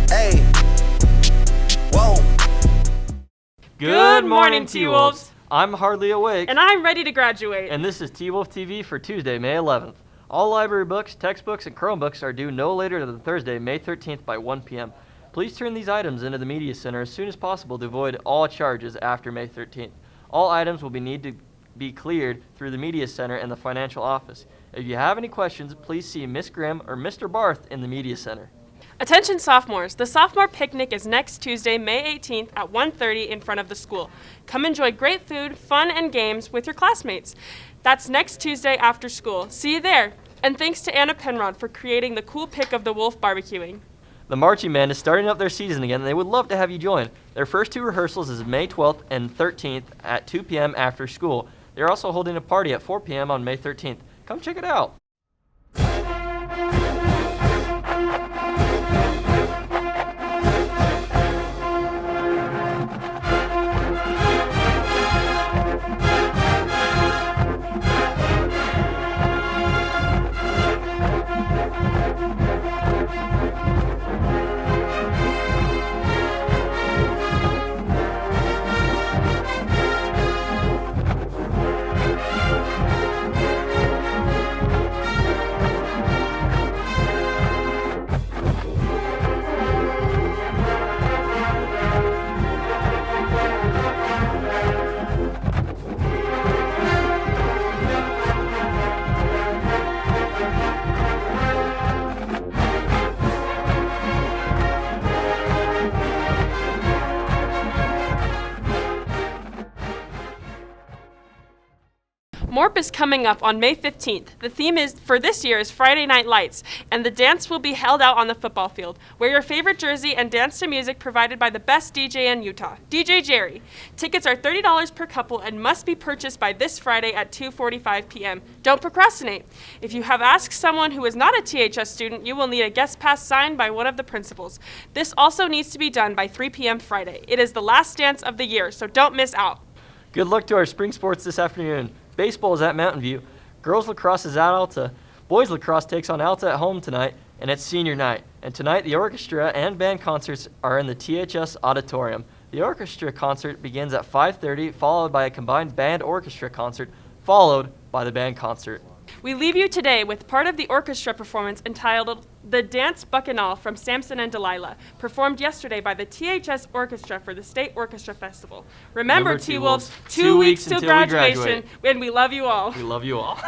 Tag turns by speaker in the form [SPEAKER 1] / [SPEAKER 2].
[SPEAKER 1] Hey, whoa.
[SPEAKER 2] Good morning, T-Wolves. I'm hardly awake.
[SPEAKER 3] And I'm ready to graduate.
[SPEAKER 2] And this is T-Wolf TV for Tuesday, May 11th. All library books, textbooks, and Chromebooks are due no later than Thursday, May 13th by 1 p.m. Please turn these items into the Media Center as soon as possible to avoid all charges after May 13th. All items will need to be cleared through the Media Center and the financial office. If you have any questions, please see Miss Grimm or Mr. Barth in the Media Center.
[SPEAKER 3] Attention sophomores, the sophomore picnic is next Tuesday, May 18th at 1:30 in front of the school. Come enjoy great food, fun, and games with your classmates. That's next Tuesday after school. See you there. And thanks to Anna Penrod for creating the cool pic of the wolf barbecuing.
[SPEAKER 2] The marching band is starting up their season again, and they would love to have you join. Their first two rehearsals is May 12th and 13th at 2 p.m. after school. They're also holding a party at 4 p.m. on May 13th. Come check it out.
[SPEAKER 3] MORP is coming up on May 15th. The theme for this year is Friday Night Lights, and the dance will be held out on the football field. Wear your favorite jersey and dance to music provided by the best DJ in Utah, DJ Jerry. Tickets are $30 per couple and must be purchased by this Friday at 2:45 p.m. Don't procrastinate. If you have asked someone who is not a THS student, you will need a guest pass signed by one of the principals. This also needs to be done by 3 p.m. Friday. It is the last dance of the year, so don't miss out.
[SPEAKER 2] Good luck to our spring sports this afternoon. Baseball is at Mountain View. Girls lacrosse is at Alta. Boys lacrosse takes on Alta at home tonight, and it's senior night. And tonight, the orchestra and band concerts are in the THS auditorium. The orchestra concert begins at 5:30, followed by a combined band orchestra concert, followed by the band concert.
[SPEAKER 3] We leave you today with part of the orchestra performance entitled The Dance Bacchanal from Samson and Delilah, performed yesterday by the THS Orchestra for the State Orchestra Festival. Remember, T-Wolves, 2 weeks till graduation, and we love you all.
[SPEAKER 2] We love you all.